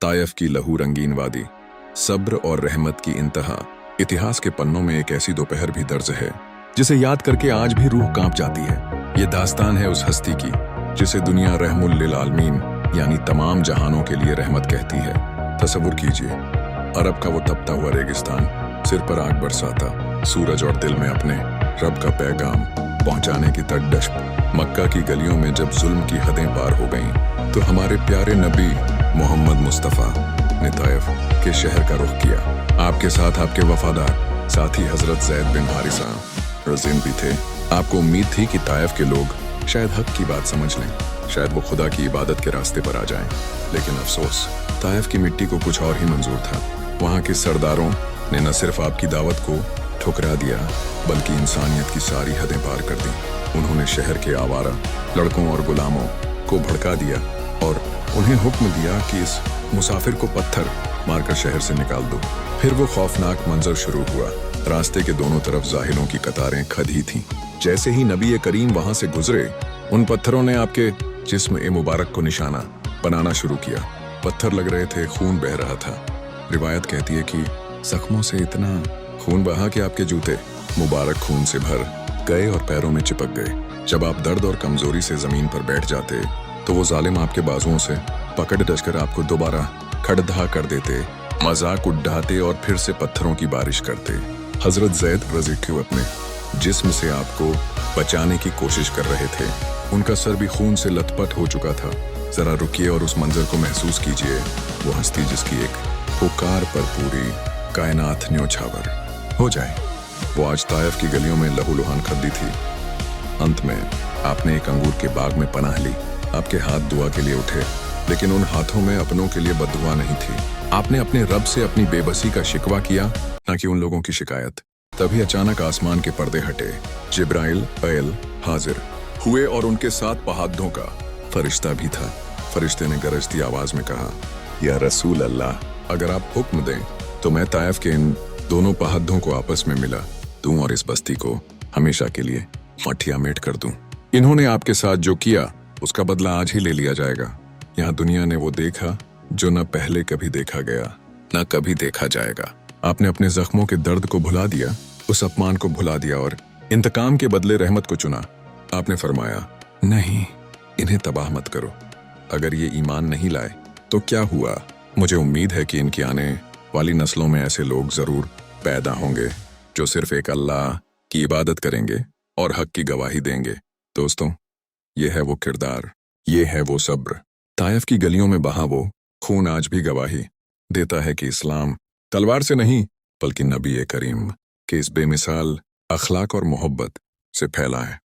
Taif की लहू रंगीन वादी, सब्र और रहमत की इंतहा। इतिहास के पन्नों में एक ऐसी दोपहर भी दर्ज है जिसे याद करके आज भी रूह कांप जाती है। ये दास्तान है उस हस्ती की जिसे दुनिया रहमुल लिल आलमीन यानी तमाम जहानों के लिए रहमत कहती है। तसव्वुर कीजिए, अरब का वो तपता हुआ रेगिस्तान सिर पर आग बरसाता, सूरज और दिल में अपने रब का पैगाम पहुंचाने की तड़दश। मक्का की गलियों में जब जुल्म की हदें पार हो गईं, तो हमारे प्यारे नबी मोहम्मद मुस्तफ़ा ने ताइफ के शहर का रुख किया। आपके साथ आपके वफादार साथी हजरत ज़ैद बिन हारिसा रज़ीन भी थे। आपको उम्मीद थी कि ताइफ के लोग शायद हक की बात समझ लें, शायद वो खुदा की इबादत के रास्ते पर आ जाएं। लेकिन अफसोस, ताइफ की मिट्टी को कुछ और ही मंजूर था। वहाँ के सरदारों ने न सिर्फ आपकी दावत को ठुकरा दिया, बल्कि इंसानियत की सारी हदें पार कर दी। उन्होंने शहर के आवारा लड़कों और गुलामों को भड़का दिया और उन्हें हुक्म दिया कि इस मुसाफिर को पत्थर मारकर शहर से निकाल दो। फिर वो खौफनाक मंजर शुरू हुआ। रास्ते के दोनों तरफ जाहिलों की कतारें खड़ी थीं। जैसे ही नबी करीम वहां से गुजरे, उन पत्थरों ने आपके जिस्म ए मुबारक को निशाना बनाना शुरू किया। पत्थर लग रहे थे, खून बह रहा था। रिवायत कहती है कि जख्मों से इतना खून बहा कि आपके जूते मुबारक खून से भर गए और पैरों में चिपक गए। जब आप दर्द और कमजोरी से जमीन पर बैठ जाते, तो वो जालिम आपके बाजुओं से पकड़ डसकर आपको दोबारा खड़धा कर देते, मजाक उड़ाते और फिर से पत्थरों की बारिश करते। हजरत ज़ैद रज़ी अपने जिस्म से आपको बचाने की कोशिश कर रहे थे। उनका सर भी खून से लथपथ हो चुका था। जरा रुकिए और उस मंजर को महसूस कीजिए। वो हस्ती जिसकी एक पुकार पर पूरी कायनात न्योछावर हो जाए, वो आज ताइफ की गलियों में लहूलुहान खड़ी थी। अंत में आपने एक अंगूर के बाग में पनाह ली। आपके हाथ दुआ के लिए उठे, लेकिन उन हाथों में अपनों के लिए बद्दुआ नहीं थी। आपने अपने रब से अपनी बेबसी का शिकवा किया, न कि उन लोगों की शिकायत। तभी अचानक आसमान के पर्दे हटे। जिब्राइल हाजिर हुए और उनके साथ पहाड़ों का फरिश्ता भी था। फरिश्ते ने गरजती आवाज में कहा, या रसूल अल्लाह, अगर आप हुक्म दें तो मैं ताइफ के इन दोनों पहाड़ों को आपस में मिला दूं और इस बस्ती को हमेशा के लिए मठिया मेट कर दूं। इन्होंने आपके साथ जो किया उसका बदला आज ही ले लिया जाएगा। यहाँ दुनिया ने वो देखा जो न पहले कभी देखा गया, न कभी देखा जाएगा। आपने अपने जख्मों के दर्द को भुला दिया, उस अपमान को भुला दिया और इंतकाम के बदले रहमत को चुना। आपने फरमाया, नहीं, इन्हें तबाह मत करो। अगर ये ईमान नहीं लाए तो क्या हुआ? मुझे उम्मीद है कि इनकी आने वाली नस्लों में ऐसे लोग जरूर पैदा होंगे जो सिर्फ एक अल्लाह की इबादत करेंगे और हक की गवाही देंगे। दोस्तों, ये है वो किरदार, ये है वो सब्र। ताइफ की गलियों में बहा वो खून आज भी गवाही देता है कि इस्लाम तलवार से नहीं, बल्कि नबी करीम के इस बेमिसाल अखलाक और मोहब्बत से फैला है।